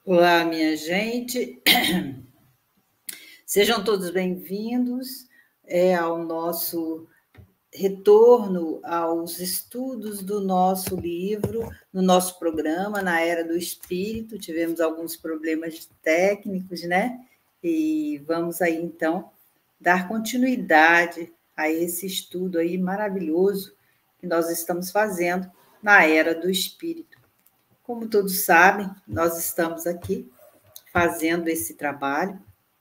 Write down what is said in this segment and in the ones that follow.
Olá, minha gente. Sejam todos bem-vindos ao nosso retorno aos estudos do nosso livro, no nosso programa, Na Era do Espírito. Tivemos alguns problemas técnicos, né? E vamos aí, então, dar continuidade a esse estudo aí maravilhoso que nós estamos fazendo na Era do Espírito. Como todos sabem, nós estamos aqui fazendo esse trabalho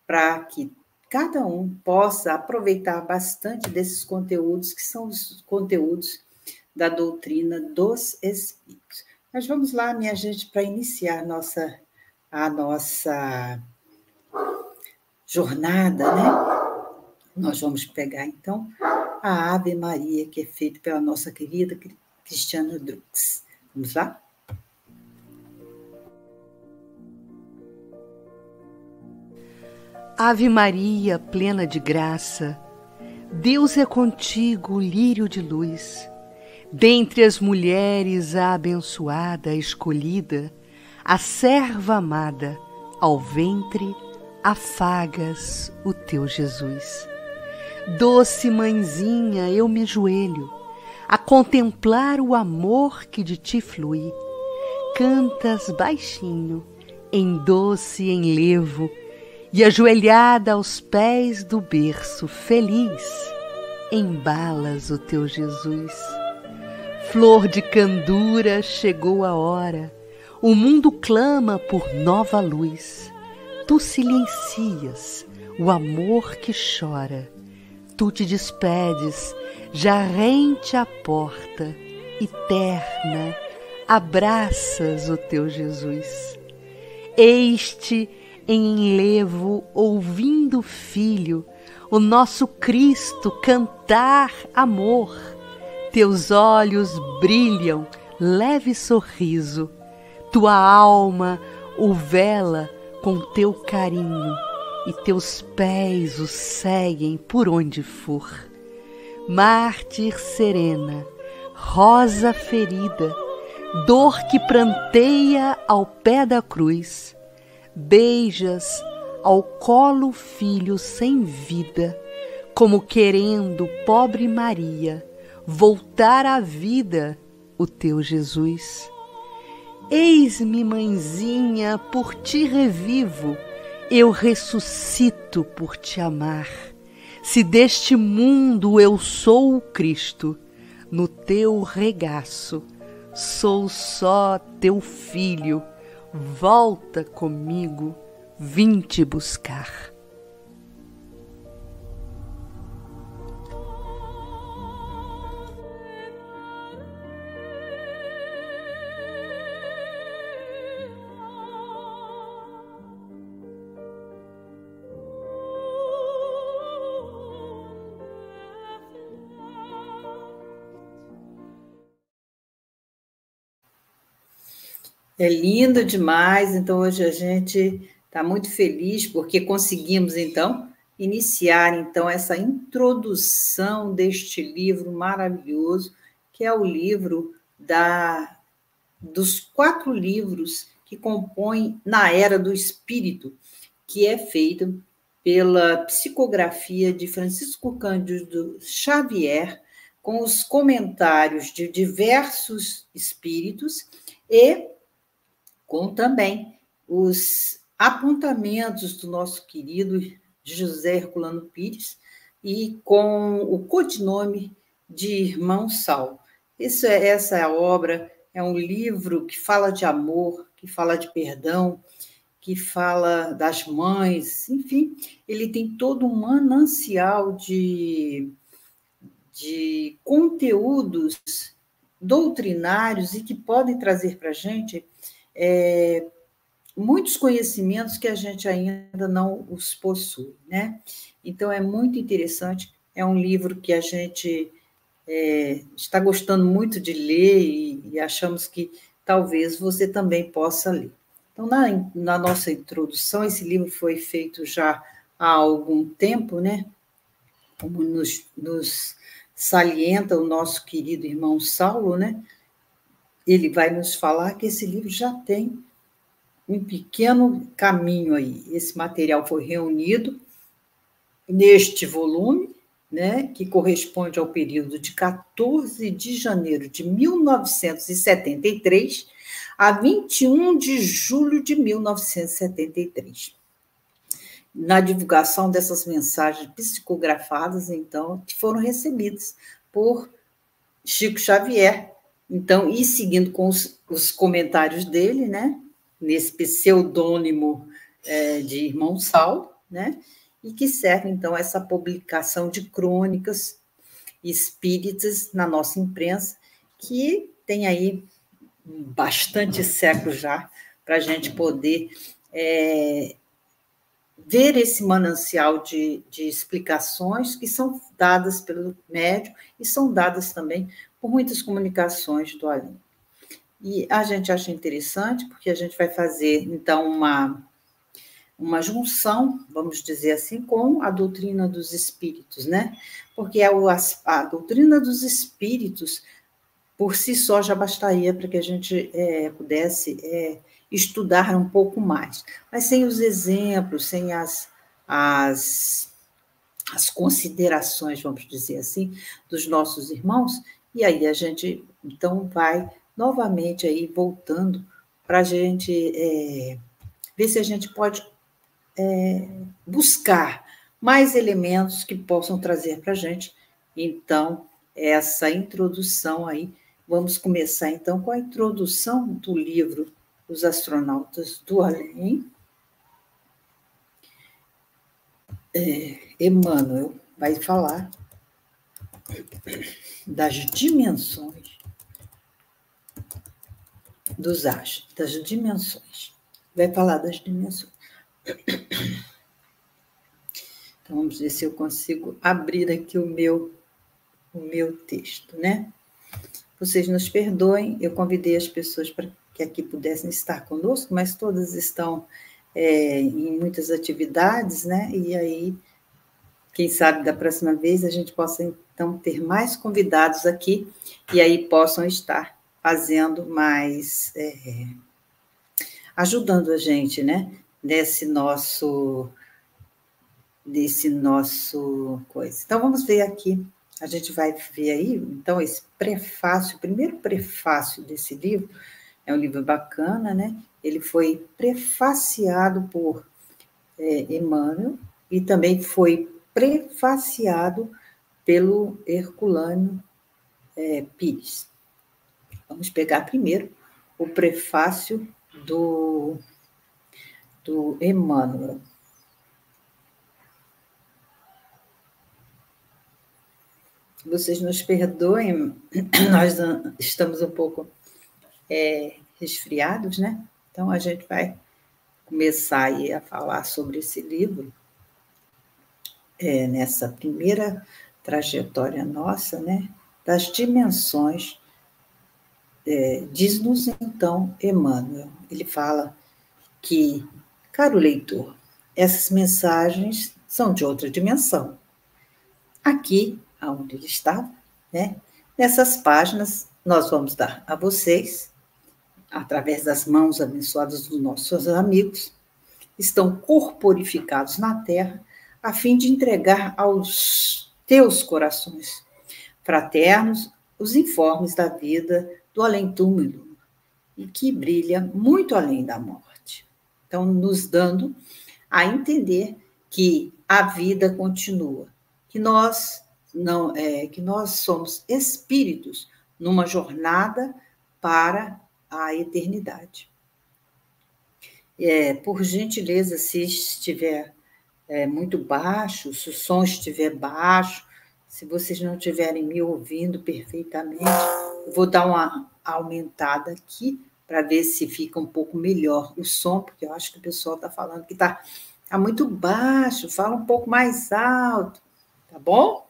para que cada um possa aproveitar bastante desses conteúdos, que são os conteúdos da doutrina dos Espíritos. Mas vamos lá, minha gente, para iniciar a nossa jornada, né? Nós vamos pegar, então, a Ave Maria, que é feita pela nossa querida Cristiana Drux. Vamos lá? Ave Maria, plena de graça, Deus é contigo, lírio de luz. Dentre as mulheres, a abençoada, a escolhida, a serva amada, ao ventre afagas o teu Jesus. Doce mãezinha, eu me ajoelho a contemplar o amor que de ti flui. Cantas baixinho, em doce enlevo, e ajoelhada aos pés do berço feliz, embalas o teu Jesus. Flor de candura, chegou a hora, o mundo clama por nova luz. Tu silencias o amor que chora, tu te despedes, já rente à porta, eterna, abraças o teu Jesus. Eis-te em enlevo, ouvindo, filho, o nosso Cristo cantar amor. Teus olhos brilham, leve sorriso, tua alma o vela com teu carinho, e teus pés o seguem por onde for. Mártir serena, rosa ferida, dor que pranteia ao pé da cruz, beijas ao colo o filho sem vida, como querendo, pobre Maria, voltar à vida o teu Jesus. Eis-me, mãezinha, por ti revivo, eu ressuscito por te amar. Se deste mundo eu sou o Cristo, no teu regaço sou só teu filho. Volta comigo, vim te buscar. É lindo demais, então hoje a gente está muito feliz porque conseguimos, então, iniciar, então, essa introdução deste livro maravilhoso, que é o livro dos 4 livros que compõem Na Era do Espírito, que é feito pela psicografia de Francisco Cândido Xavier, com os comentários de diversos espíritos e com também os apontamentos do nosso querido José Herculano Pires e com o codinome de Irmão Saulo. Essa obra é um livro que fala de amor, que fala de perdão, que fala das mães, enfim, ele tem todo um manancial de conteúdos doutrinários e que podem trazer para a gente muitos conhecimentos que a gente ainda não os possui, né? Então, é muito interessante, é um livro que a gente está gostando muito de ler e achamos que talvez você também possa ler. Então, na nossa introdução, esse livro foi feito já há algum tempo, né? Como nos salienta o nosso querido irmão Saulo, né? Ele vai nos falar que esse livro já tem um pequeno caminho aí. Esse material foi reunido neste volume, né, que corresponde ao período de 14 de janeiro de 1973 a 21 de julho de 1973. Na divulgação dessas mensagens psicografadas, então, que foram recebidas por Chico Xavier, então, e seguindo com os comentários dele, né, nesse pseudônimo de Irmão Saulo, né, e que serve, então, essa publicação de crônicas espíritas na nossa imprensa, que tem aí bastante séculos já, para a gente poder ver esse manancial de explicações que são dadas pelo médium e são dadas também por muitas comunicações do além. E a gente acha interessante, porque a gente vai fazer, então, uma junção, vamos dizer assim, com a doutrina dos espíritos, né? Porque a doutrina dos espíritos, por si só, já bastaria para que a gente pudesse estudar um pouco mais. Mas sem os exemplos, sem as considerações, vamos dizer assim, dos nossos irmãos, e aí a gente, então, vai novamente aí voltando para a gente ver se a gente pode buscar mais elementos que possam trazer para a gente, então, essa introdução aí. Vamos começar, então, com a introdução do livro Os Astronautas do Além. Emmanuel vai falar das dimensões dos astros, das dimensões. Vai falar das dimensões. Então, vamos ver se eu consigo abrir aqui o meu texto, né? Vocês nos perdoem, eu convidei as pessoas para que aqui pudessem estar conosco, mas todas estão em muitas atividades, né? E aí, quem sabe da próxima vez a gente possa, então, ter mais convidados aqui e aí possam estar fazendo mais, ajudando a gente, né? Nesse nosso coisa. Então, vamos ver aqui. A gente vai ver aí, então, esse prefácio, o primeiro prefácio desse livro, é um livro bacana, né? Ele foi prefaciado por Emmanuel e também foi prefaciado pelo Herculano Pires. Vamos pegar primeiro o prefácio do Emmanuel. Vocês nos perdoem, nós estamos um pouco resfriados, né? Então, a gente vai começar aí a falar sobre esse livro nessa primeira trajetória nossa, né? Das dimensões. Diz-nos, então, Emmanuel. Ele fala que, caro leitor, essas mensagens são de outra dimensão. Aqui, onde ele estava, né? Nessas páginas, nós vamos dar a vocês, através das mãos abençoadas dos nossos amigos, estão corporificados na terra, a fim de entregar aos teus corações fraternos os informes da vida do além-túmulo, e que brilha muito além da morte. Então, nos dando a entender que a vida continua, que nós somos espíritos numa jornada para a eternidade. Por gentileza, se estiver muito baixo, se o som estiver baixo, se vocês não estiverem me ouvindo perfeitamente, eu vou dar uma aumentada aqui para ver se fica um pouco melhor o som, porque eu acho que o pessoal está falando que está muito baixo, fala um pouco mais alto, tá bom?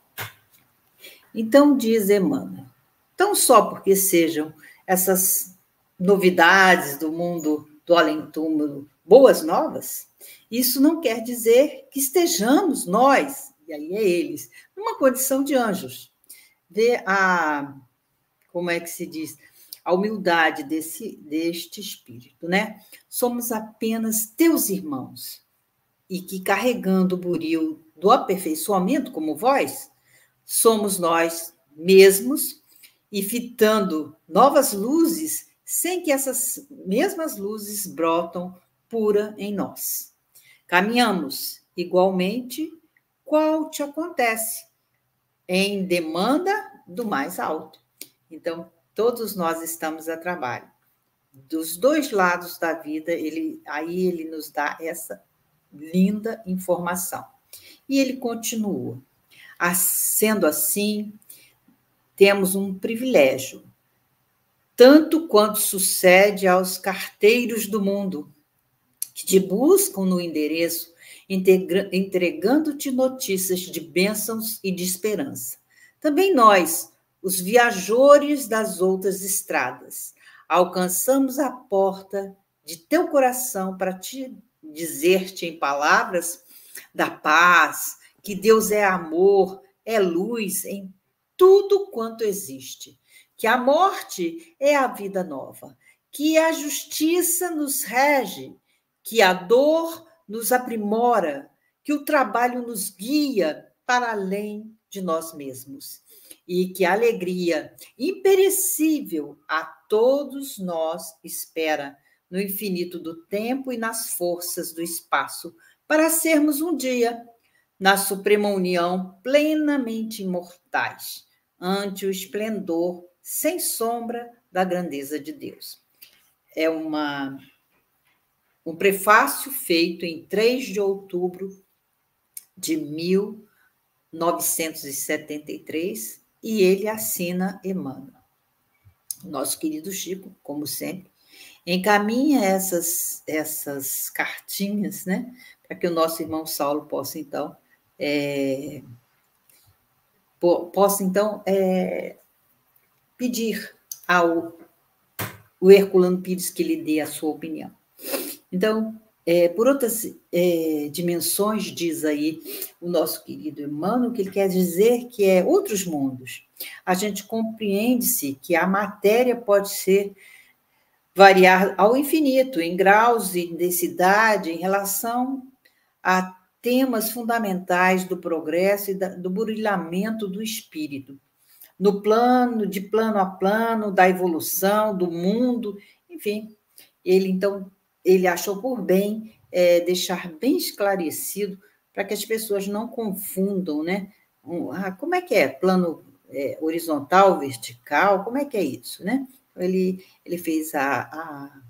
Então, diz Emmanuel, tão só porque sejam essas novidades do mundo do além-túmulo boas novas, isso não quer dizer que estejamos nós, e aí eles, numa condição de anjos. Vê como é que se diz? a humildade deste espírito, né? Somos apenas teus irmãos, e que carregando o buril do aperfeiçoamento como vós, somos nós mesmos, e fitando novas luzes, sem que essas mesmas luzes brotam pura em nós. Caminhamos igualmente, qual te acontece, em demanda do mais alto. Então, todos nós estamos a trabalho. Dos dois lados da vida, ele nos dá essa linda informação. E ele continua. Sendo assim, temos um privilégio, tanto quanto sucede aos carteiros do mundo, que te buscam no endereço, entregando-te notícias de bênçãos e de esperança. Também nós, os viajores das outras estradas, alcançamos a porta de teu coração para te dizer-te em palavras da paz, que Deus é amor, é luz em tudo quanto existe, que a morte é a vida nova, que a justiça nos rege, que a dor nos aprimora, que o trabalho nos guia para além de nós mesmos e que a alegria imperecível a todos nós espera no infinito do tempo e nas forças do espaço para sermos um dia, na suprema união, plenamente imortais, ante o esplendor sem sombra da grandeza de Deus. É um prefácio feito em 3 de outubro de 1973, e ele assina Emmanuel. Nosso querido Chico, como sempre, encaminha essas cartinhas, né, para que o nosso irmão Saulo possa, então, pedir ao Herculano Pires que lhe dê a sua opinião. Então, por outras dimensões, diz aí o nosso querido Emmanuel, que ele quer dizer que é outros mundos. A gente compreende-se que a matéria pode variar ao infinito, em graus e densidade, em relação a temas fundamentais do progresso e do burilamento do espírito, no plano, de plano a plano, da evolução, do mundo, enfim. Ele achou por bem deixar bem esclarecido para que as pessoas não confundam, né? Como é que é? Plano horizontal, vertical? Como é que é isso, né? Ele fez a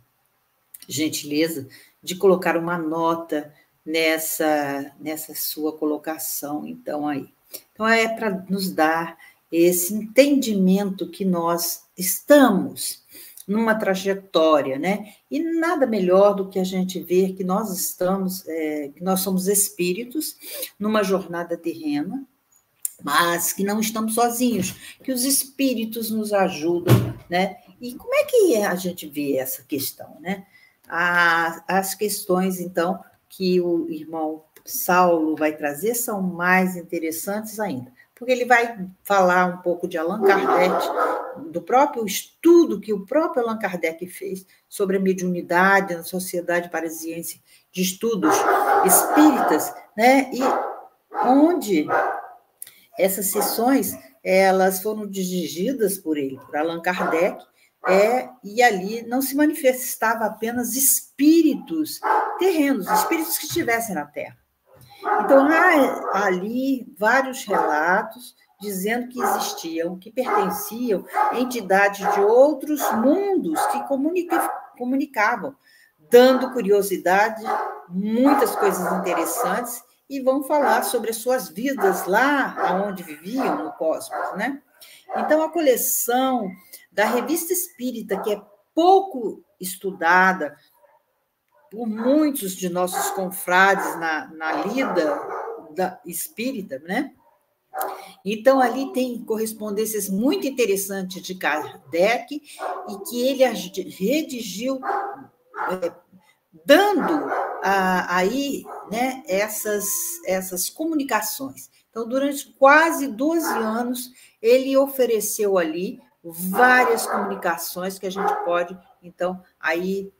gentileza de colocar uma nota nessa sua colocação, então, aí. Então, é para nos dar esse entendimento que nós estamos numa trajetória, né? E nada melhor do que a gente ver que nós que nós somos espíritos numa jornada terrena, mas que não estamos sozinhos, que os espíritos nos ajudam, né? E como é que a gente vê essa questão, né? As questões, então, que o irmão Saulo vai trazer são mais interessantes ainda, porque ele vai falar um pouco de Allan Kardec, do próprio estudo que o próprio Allan Kardec fez sobre a mediunidade na Sociedade Parisiense de Estudos Espíritas, né? E onde essas sessões elas foram dirigidas por ele, por Allan Kardec, e ali não se manifestava apenas espíritos terrenos, espíritos que estivessem na Terra. Então, há ali vários relatos dizendo que existiam, que pertenciam a entidades de outros mundos que comunicavam, dando curiosidade, muitas coisas interessantes, e vão falar sobre as suas vidas lá onde viviam, no cosmos, né? Então, a coleção da Revista Espírita, que é pouco estudada por muitos de nossos confrades na lida da espírita, né? Então, ali tem correspondências muito interessantes de Kardec e que ele redigiu dando aí, né, essas comunicações. Então, durante quase 12 anos, ele ofereceu ali várias comunicações que a gente pode, então, aí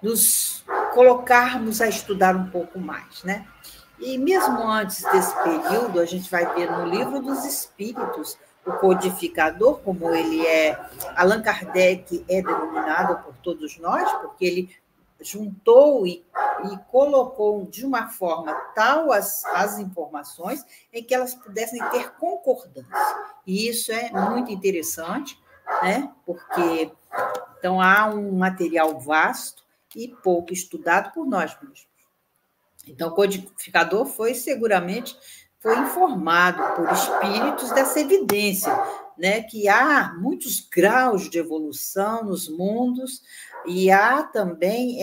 nos colocarmos a estudar um pouco mais, né? E mesmo antes desse período, a gente vai ver no Livro dos Espíritos, o codificador, como ele é, Allan Kardec é denominado por todos nós, porque ele juntou e colocou de uma forma tal as informações em que elas pudessem ter concordância. E isso é muito interessante, né? Porque então há um material vasto e pouco estudado por nós mesmos. Então, o codificador seguramente foi informado por espíritos dessa evidência, né, que há muitos graus de evolução nos mundos e há também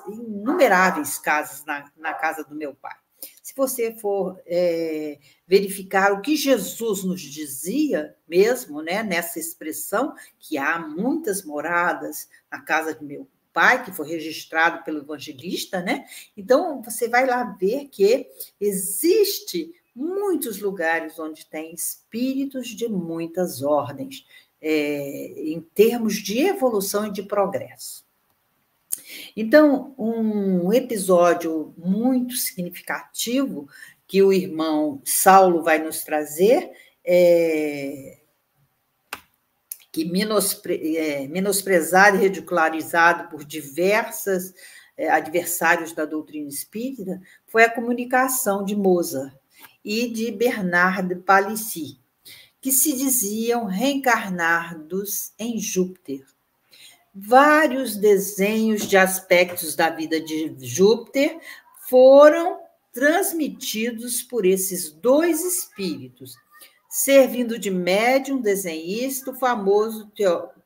inumeráveis casos na casa do meu pai. Se você for verificar o que Jesus nos dizia mesmo, né, nessa expressão, que há muitas moradas na casa de meu pai, que foi registrado pelo evangelista, né? Então, você vai lá ver que existe muitos lugares onde tem espíritos de muitas ordens, em termos de evolução e de progresso. Então, um episódio muito significativo que o irmão Saulo vai nos trazer que menosprezado e ridicularizado por diversos adversários da doutrina espírita, foi a comunicação de Mozart e de Bernard de Palissy, que se diziam reencarnados em Júpiter. Vários desenhos de aspectos da vida de Júpiter foram transmitidos por esses dois espíritos, servindo de médium desenhista o famoso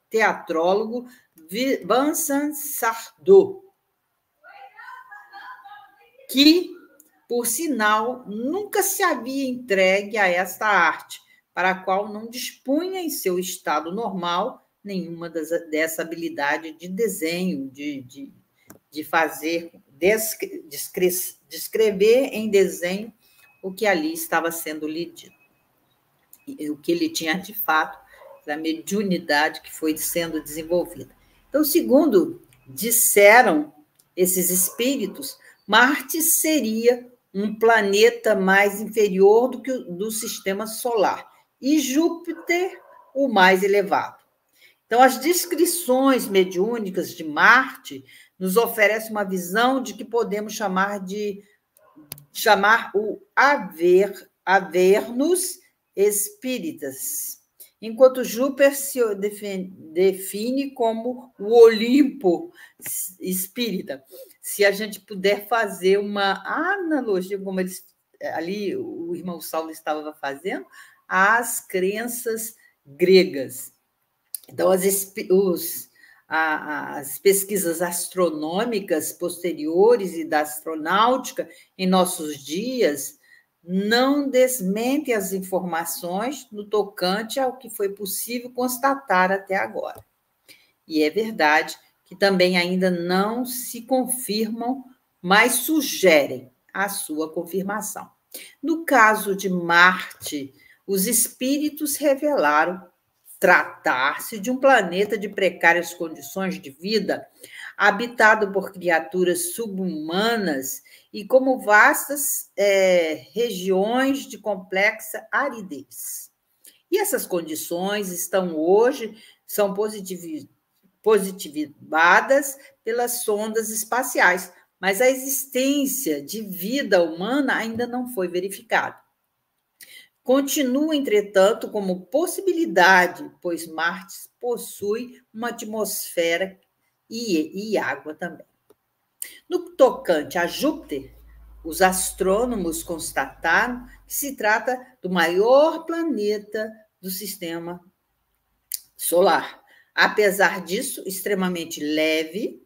teatrólogo Vincent Sardou, que, por sinal, nunca se havia entregue a esta arte, para a qual não dispunha em seu estado normal nenhuma dessa habilidade de desenho, de fazer, descrever em desenho o que ali estava sendo lido. O que ele tinha de fato, da mediunidade que foi sendo desenvolvida. Então, segundo disseram esses espíritos, Marte seria um planeta mais inferior do que do sistema solar e Júpiter o mais elevado. Então, as descrições mediúnicas de Marte nos oferecem uma visão de que podemos chamar o Avernus espíritas, enquanto Júpiter se define como o Olimpo espírita. Se a gente puder fazer uma analogia, como ali o irmão Saulo estava fazendo, às crenças gregas. Então, as pesquisas astronômicas posteriores e da astronáutica em nossos dias não desmentem as informações no tocante ao que foi possível constatar até agora. E é verdade que também ainda não se confirmam, mas sugerem a sua confirmação. No caso de Marte, os espíritos revelaram tratar-se de um planeta de precárias condições de vida, habitado por criaturas subhumanas e como vastas regiões de complexa aridez. E essas condições são positivadas pelas sondas espaciais, mas a existência de vida humana ainda não foi verificada. Continua, entretanto, como possibilidade, pois Marte possui uma atmosfera e água também. No tocante a Júpiter, os astrônomos constataram que se trata do maior planeta do sistema solar. Apesar disso, extremamente leve,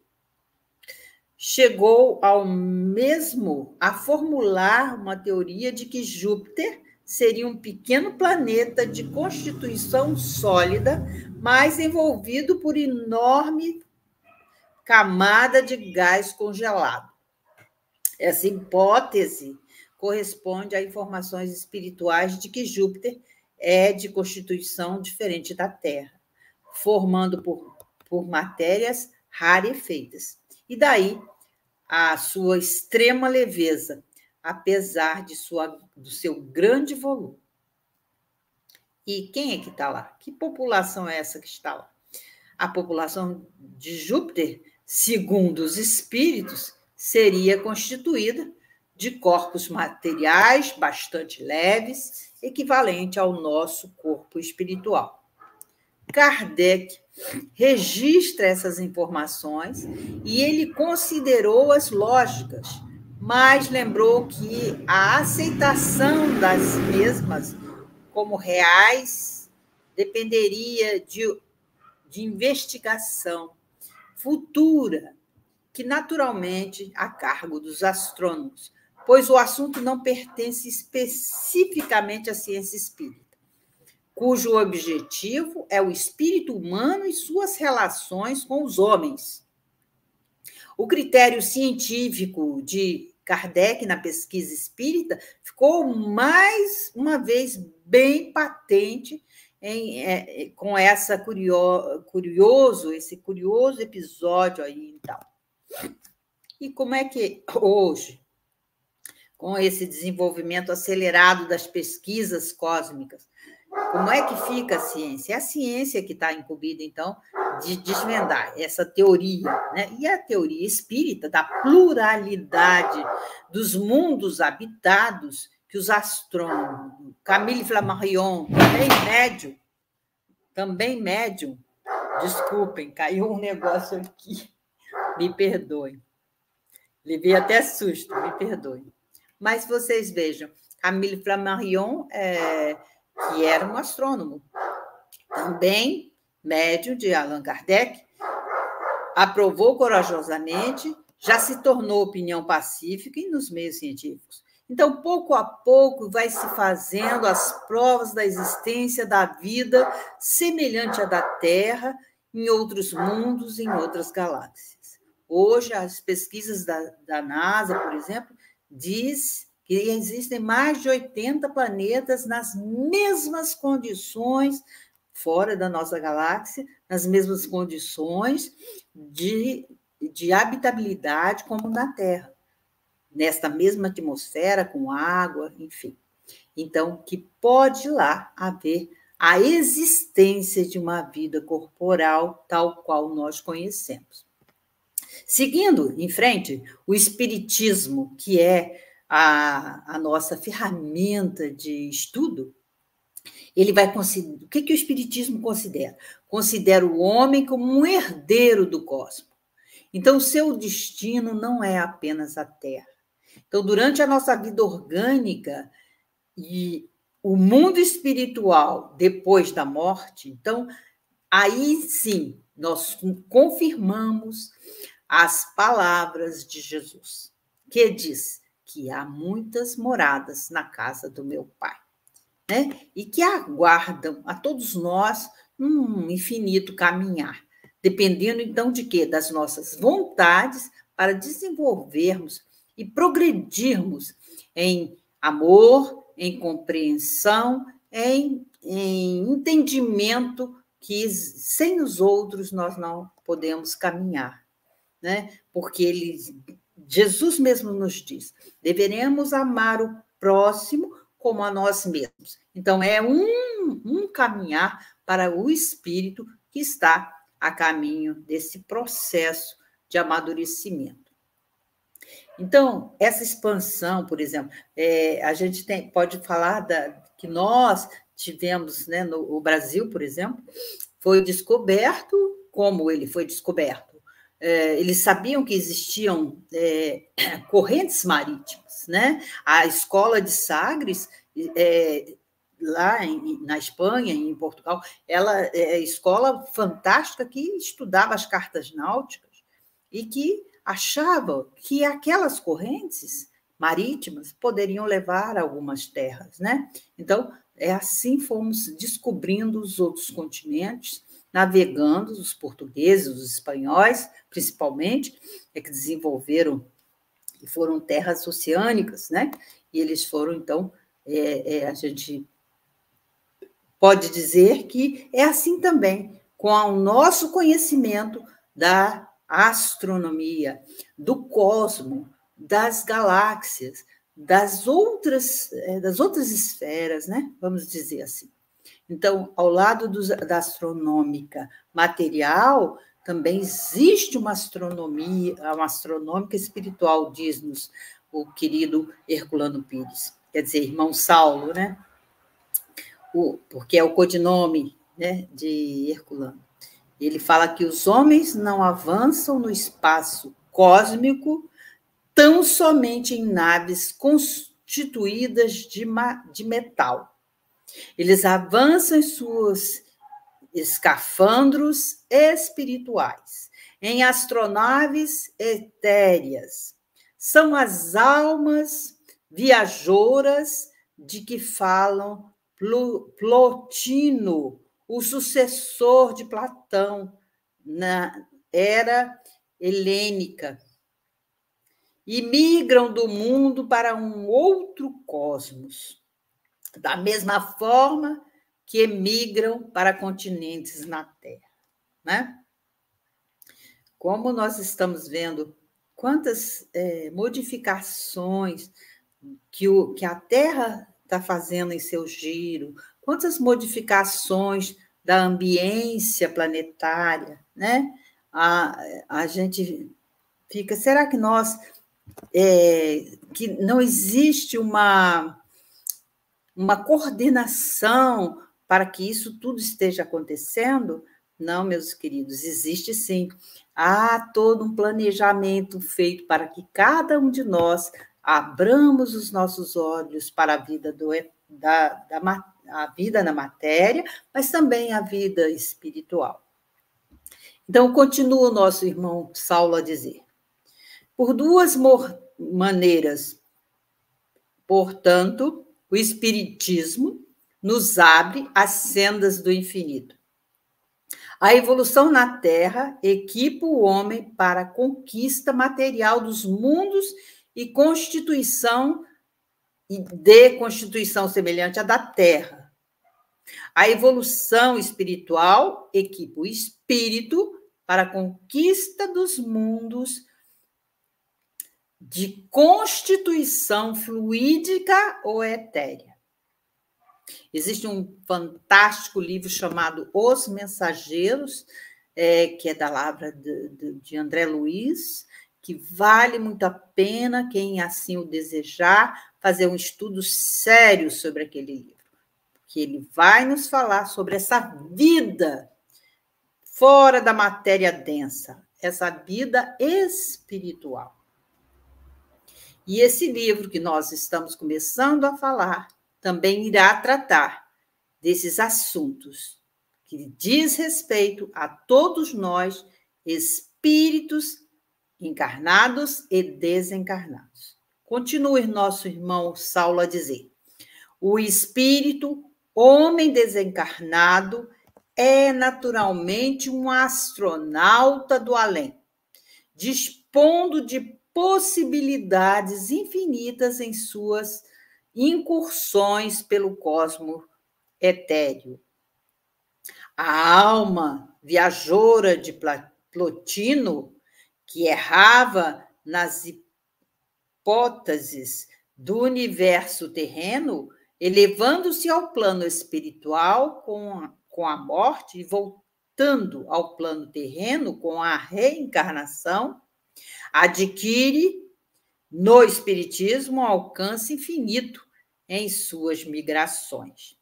chegou ao mesmo a formular uma teoria de que Júpiter seria um pequeno planeta de constituição sólida, mas envolvido por enorme camada de gás congelado. Essa hipótese corresponde a informações espirituais de que Júpiter é de constituição diferente da Terra, formando por matérias rarefeitas. E daí a sua extrema leveza, apesar do seu grande volume. E quem é que está lá? Que população é essa que está lá? A população de Júpiter, segundo os espíritos, seria constituída de corpos materiais bastante leves, equivalente ao nosso corpo espiritual. Kardec registra essas informações e ele considerou-as lógicas, mas lembrou que a aceitação das mesmas como reais dependeria de investigação futura, que naturalmente a cargo dos astrônomos, pois o assunto não pertence especificamente à ciência espírita, cujo objetivo é o espírito humano e suas relações com os homens. O critério científico de Kardec na pesquisa espírita ficou mais uma vez bem patente com esse curioso episódio aí, então. E como é que hoje, com esse desenvolvimento acelerado das pesquisas cósmicas, como é que fica a ciência? É a ciência que está incumbida, então, de desvendar essa teoria, né? E a teoria espírita da pluralidade dos mundos habitados que os astrônomos, Camille Flammarion, também médium, desculpem, caiu um negócio aqui, me perdoem, levei até susto, me perdoem. Mas vocês vejam, Camille Flammarion, que era um astrônomo, também médium de Allan Kardec, aprovou corajosamente, já se tornou opinião pacífica e nos meios científicos. Então, pouco a pouco, vai se fazendo as provas da existência da vida semelhante à da Terra em outros mundos, em outras galáxias. Hoje, as pesquisas da NASA, por exemplo, diz que existem mais de 80 planetas nas mesmas condições, fora da nossa galáxia, nas mesmas condições de habitabilidade como na Terra, nesta mesma atmosfera, com água, enfim. Então, que pode lá haver a existência de uma vida corporal tal qual nós conhecemos. Seguindo em frente, o espiritismo, que é a nossa ferramenta de estudo, ele vai considerar. O que o espiritismo considera? Considera o homem como um herdeiro do cosmos. Então, o seu destino não é apenas a Terra. Então, durante a nossa vida orgânica e o mundo espiritual depois da morte, então, aí sim, nós confirmamos as palavras de Jesus, que diz que há muitas moradas na casa do meu Pai, né? E que aguardam a todos nós um infinito caminhar, dependendo, então, de quê? Das nossas vontades para desenvolvermos e progredirmos em amor, em compreensão, em entendimento que sem os outros nós não podemos caminhar, né? Porque Jesus mesmo nos diz, deveremos amar o próximo como a nós mesmos. Então, é um caminhar para o espírito que está a caminho desse processo de amadurecimento. Então, essa expansão, por exemplo, a gente pode falar que nós tivemos, né, no Brasil, por exemplo, foi descoberto, como ele foi descoberto. Eles sabiam que existiam correntes marítimas, né? A escola de Sagres, lá na Espanha, em Portugal, ela é escola fantástica que estudava as cartas náuticas e que achava que aquelas correntes marítimas poderiam levar a algumas terras, né? Então, assim fomos descobrindo os outros continentes, navegando, os portugueses, os espanhóis, principalmente, que desenvolveram e foram terras oceânicas, né? E eles foram, então, a gente Pode dizer que é assim também com o nosso conhecimento da astronomia, do cosmos, das galáxias, das outras esferas, né? Vamos dizer assim. Então, ao lado da astronômica material, também existe uma astronômica espiritual, diz-nos o querido Herculano Pires, quer dizer, irmão Saulo, né? Porque é o codinome, né, de Herculano. Ele fala que os homens não avançam no espaço cósmico tão somente em naves constituídas de metal. Eles avançam em seus escafandros espirituais, em astronaves etéreas. São as almas viajoras de que falam Plotino, o sucessor de Platão na era helênica, e migram do mundo para um outro cosmos, da mesma forma que emigram para continentes na Terra, né? Como nós estamos vendo quantas modificações que a Terra está fazendo em seu giro, quantas modificações da ambiência planetária, né? A gente fica, será que nós que não existe uma coordenação para que isso tudo esteja acontecendo? Não, meus queridos, existe sim. Há todo um planejamento feito para que cada um de nós abramos os nossos olhos para a vida a vida na matéria, mas também a vida espiritual. Então, continua o nosso irmão Saulo a dizer: por duas maneiras, portanto, o Espiritismo nos abre as sendas do infinito. A evolução na Terra equipa o homem para a conquista material dos mundos e constituição semelhante à da Terra. A evolução espiritual equipa o espírito para a conquista dos mundos de constituição fluídica ou etérea. Existe um fantástico livro chamado Os Mensageiros, que é da lavra de André Luiz, que vale muito a pena, quem assim o desejar, fazer um estudo sério sobre aquele livro, que ele vai nos falar sobre essa vida fora da matéria densa, essa vida espiritual. E esse livro que nós estamos começando a falar também irá tratar desses assuntos que diz respeito a todos nós, espíritos encarnados e desencarnados. Continue nosso irmão Saulo a dizer: o espírito, homem desencarnado, é naturalmente um astronauta do além, dispondo de possibilidades infinitas em suas incursões pelo cosmos etéreo. A alma viajora de Plotino, que errava nas hipóteses do universo terreno, elevando-se ao plano espiritual com a morte e voltando ao plano terreno com a reencarnação, adquire no Espiritismo um alcance infinito em suas migrações.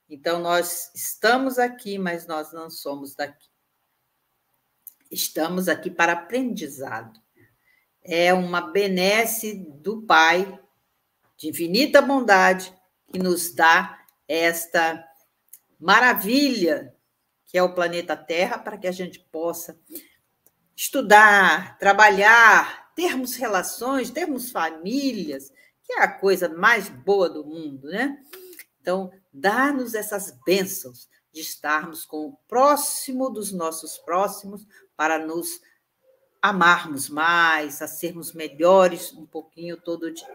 Então, nós estamos aqui, mas nós não somos daqui. Estamos aqui para aprendizado. É uma benesse do Pai, de infinita bondade, que nos dá esta maravilha que é o planeta Terra, para que a gente possa estudar, trabalhar, termos relações, termos famílias, que é a coisa mais boa do mundo, né? Então, dá-nos essas bênçãos de estarmos com o próximo dos nossos próximos para nos amarmos mais, a sermos melhores um pouquinho todo dia.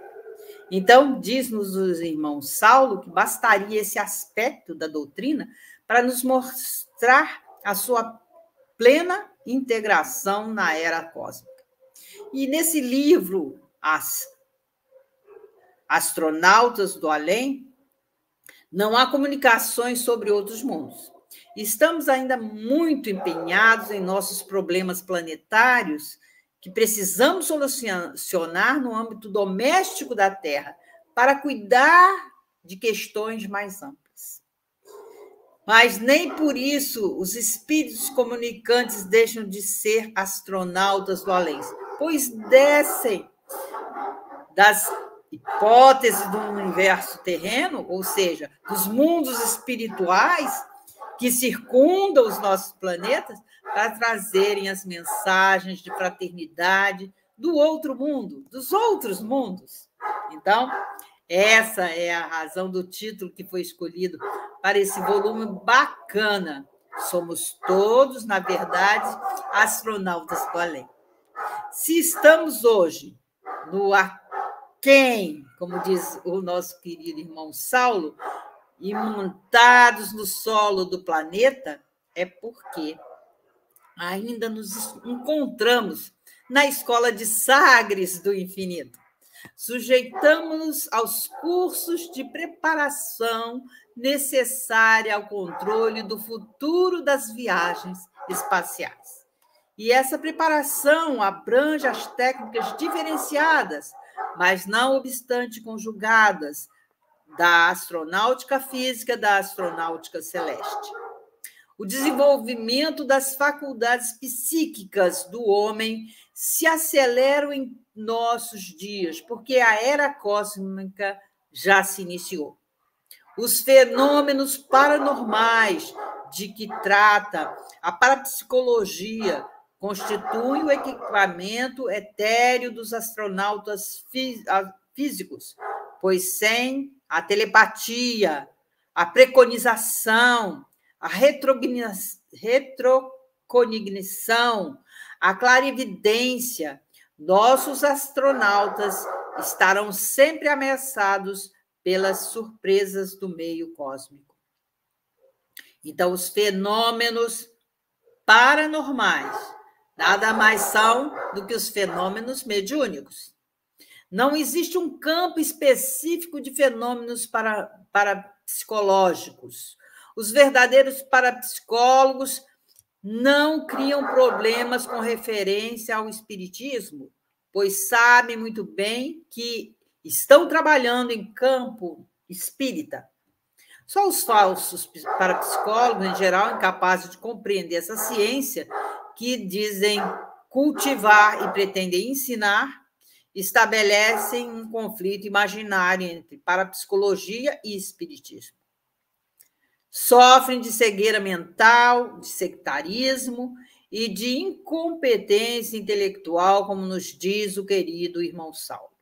Então, diz-nos o irmão Saulo que bastaria esse aspecto da doutrina para nos mostrar a sua plena integração na era cósmica. E nesse livro, As Astronautas do Além, não há comunicações sobre outros mundos. Estamos ainda muito empenhados em nossos problemas planetários que precisamos solucionar no âmbito doméstico da Terra para cuidar de questões mais amplas. Mas nem por isso os espíritos comunicantes deixam de ser astronautas do além, pois descem das hipóteses do universo terreno, ou seja, dos mundos espirituais que circundam os nossos planetas, para trazerem as mensagens de fraternidade do outro mundo, dos outros mundos. Então, essa é a razão do título que foi escolhido para esse volume bacana. Somos todos, na verdade, astronautas do além. Se estamos hoje no aquém, como diz o nosso querido irmão Saulo, imantados no solo do planeta, é porque ainda nos encontramos na escola de Sagres do infinito. Sujeitamos-nos aos cursos de preparação necessária ao controle do futuro das viagens espaciais. E essa preparação abrange as técnicas diferenciadas, mas não obstante conjugadas, da astronáutica física, da astronáutica celeste. O desenvolvimento das faculdades psíquicas do homem se acelera em nossos dias, porque a era cósmica já se iniciou. Os fenômenos paranormais de que trata a parapsicologia constituem o equipamento etéreo dos astronautas físicos, pois sem a telepatia, a precognização, a retrocognição, a clarividência, nossos astronautas estarão sempre ameaçados pelas surpresas do meio cósmico. Então, os fenômenos paranormais nada mais são do que os fenômenos mediúnicos. Não existe um campo específico de fenômenos parapsicológicos. Os verdadeiros parapsicólogos não criam problemas com referência ao espiritismo, pois sabem muito bem que estão trabalhando em campo espírita. Só os falsos parapsicólogos, em geral, incapazes de compreender essa ciência, que dizem cultivar e pretendem ensinar, estabelecem um conflito imaginário entre parapsicologia e espiritismo. Sofrem de cegueira mental, de sectarismo e de incompetência intelectual, como nos diz o querido irmão Saulo.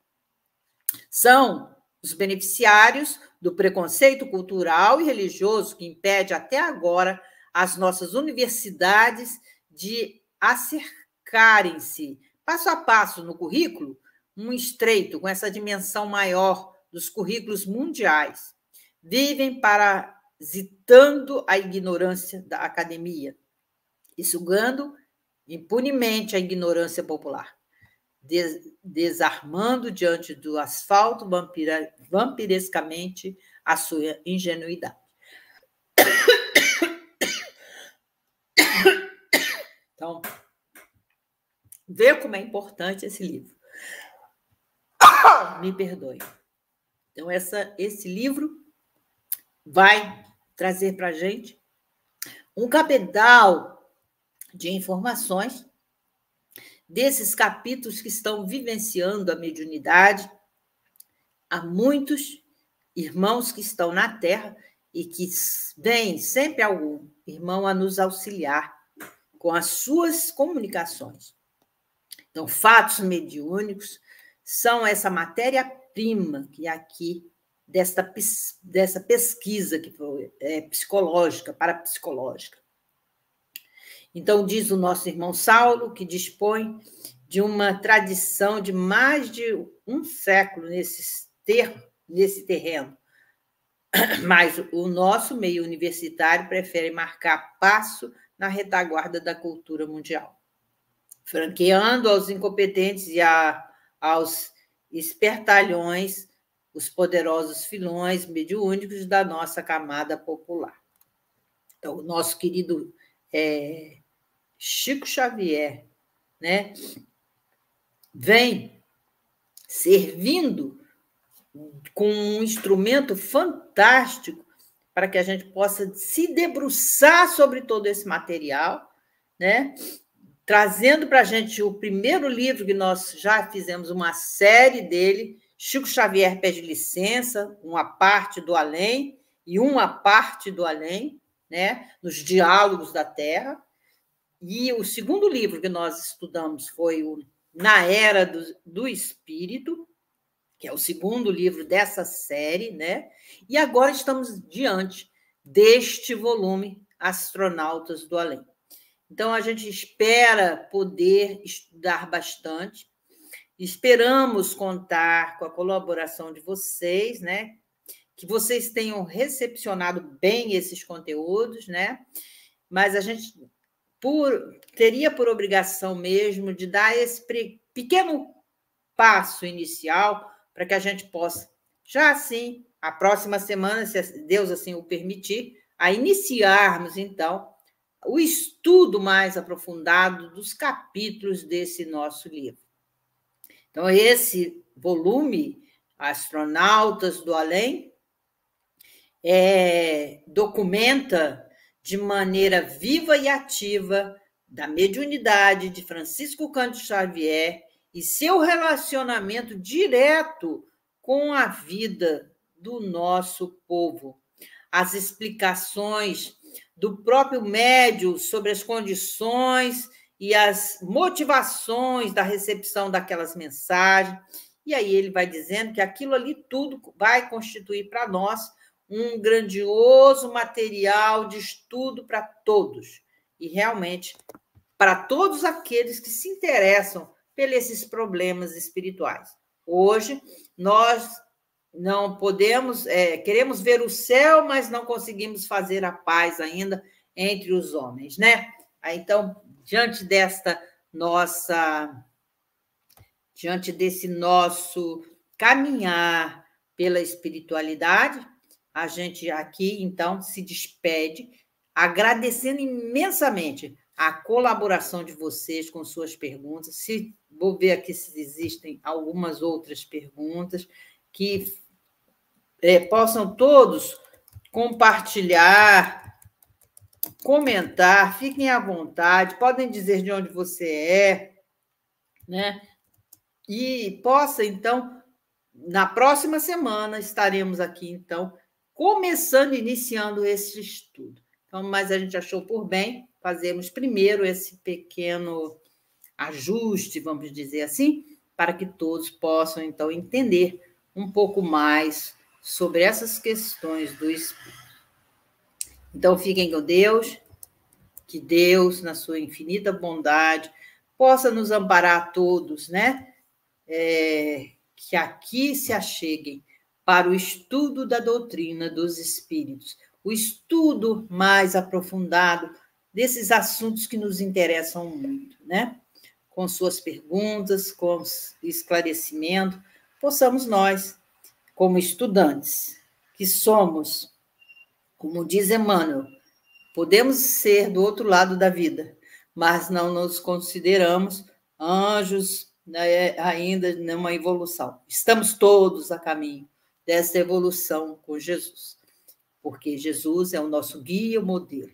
São os beneficiários do preconceito cultural e religioso que impede até agora as nossas universidades de acercarem-se, passo a passo no currículo, um estreito com essa dimensão maior dos currículos mundiais. Vivem parasitando a ignorância da academia e sugando impunemente a ignorância popular, desarmando diante do asfalto vampirescamente a sua ingenuidade. Então, vê como é importante esse livro. Me perdoe. Então, esse livro vai trazer para a gente um cabedal de informações desses capítulos que estão vivenciando a mediunidade. Há muitos irmãos que estão na Terra e que vem sempre algum irmão a nos auxiliar com as suas comunicações. Então, fatos mediúnicos são essa matéria-prima que aqui, dessa pesquisa que foi psicológica, parapsicológica. Então, diz o nosso irmão Saulo, que dispõe de uma tradição de mais de um século nesses nesse terreno. Mas o nosso meio universitário prefere marcar passo na retaguarda da cultura mundial, franqueando aos incompetentes e aos espertalhões os poderosos filões mediúnicos da nossa camada popular. Então, o nosso querido Chico Xavier, né, vem servindo com um instrumento fantástico para que a gente possa se debruçar sobre todo esse material, né? Trazendo para a gente o primeiro livro que nós já fizemos uma série dele, Chico Xavier Pede Licença, Uma Parte do Além e Uma Parte do Além, né? Nos Diálogos da Terra. E o segundo livro que nós estudamos foi o Na Era do Espírito, que é o segundo livro dessa série, né? E agora estamos diante deste volume, Astronautas do Além. Então, a gente espera poder estudar bastante, esperamos contar com a colaboração de vocês, né? Que vocês tenham recepcionado bem esses conteúdos, né? Mas a gente teria por obrigação mesmo de dar esse pequeno passo inicial para que a gente possa, já assim, a próxima semana, se Deus assim o permitir, a iniciarmos, então, o estudo mais aprofundado dos capítulos desse nosso livro. Então, esse volume, Astronautas do Além, documenta de maneira viva e ativa da mediunidade de Francisco Cândido Xavier e seu relacionamento direto com a vida do nosso povo. As explicações do próprio médium sobre as condições e as motivações da recepção daquelas mensagens. E aí ele vai dizendo que aquilo ali tudo vai constituir para nós um grandioso material de estudo para todos. E realmente, para todos aqueles que se interessam por esses problemas espirituais. Hoje, nós não podemos, queremos ver o céu, mas não conseguimos fazer a paz ainda entre os homens, né? Então, diante desse nosso caminhar pela espiritualidade, a gente aqui, então, se despede, agradecendo imensamente a colaboração de vocês com suas perguntas. Vou ver aqui se existem algumas outras perguntas que possam todos compartilhar, comentar, fiquem à vontade, podem dizer de onde você é, né? E possa, então, na próxima semana, estaremos aqui, então, iniciando esse estudo. Então, mas a gente achou por bem fazermos primeiro esse pequeno ajuste, vamos dizer assim, para que todos possam, então, entender um pouco mais sobre essas questões do espírito. Então, fiquem com Deus, que Deus, na sua infinita bondade, possa nos amparar a todos, né? Que aqui se acheguem para o estudo da doutrina dos espíritos, o estudo mais aprofundado desses assuntos que nos interessam muito, né? Com suas perguntas, com esclarecimento, possamos nós, como estudantes, que somos, como diz Emmanuel, podemos ser do outro lado da vida, mas não nos consideramos anjos, né, ainda numa evolução. Estamos todos a caminho dessa evolução com Jesus, porque Jesus é o nosso guia, o modelo,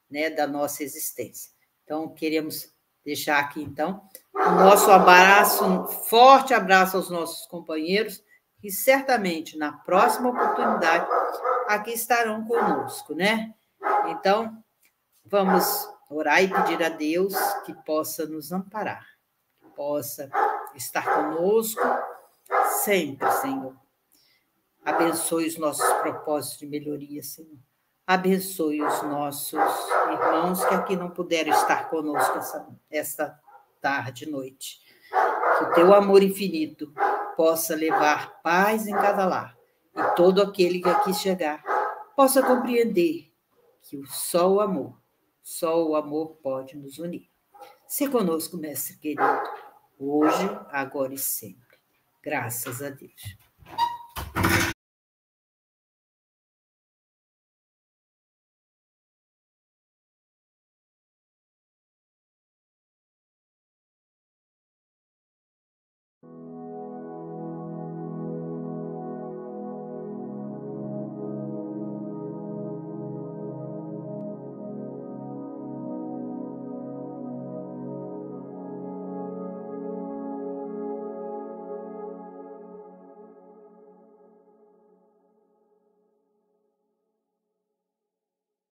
né, da nossa existência. Então, queremos deixar aqui, então, o nosso abraço, um forte abraço aos nossos companheiros, que certamente, na próxima oportunidade, aqui estarão conosco, né? Então, vamos orar e pedir a Deus que possa nos amparar, que possa estar conosco sempre, Senhor. Abençoe os nossos propósitos de melhoria, Senhor. Abençoe os nossos irmãos que aqui não puderam estar conosco esta tarde e noite. Que o teu amor infinito possa levar paz em cada lar, e todo aquele que aqui chegar possa compreender que só o amor pode nos unir. Se conosco, mestre querido, hoje, agora e sempre. Graças a Deus.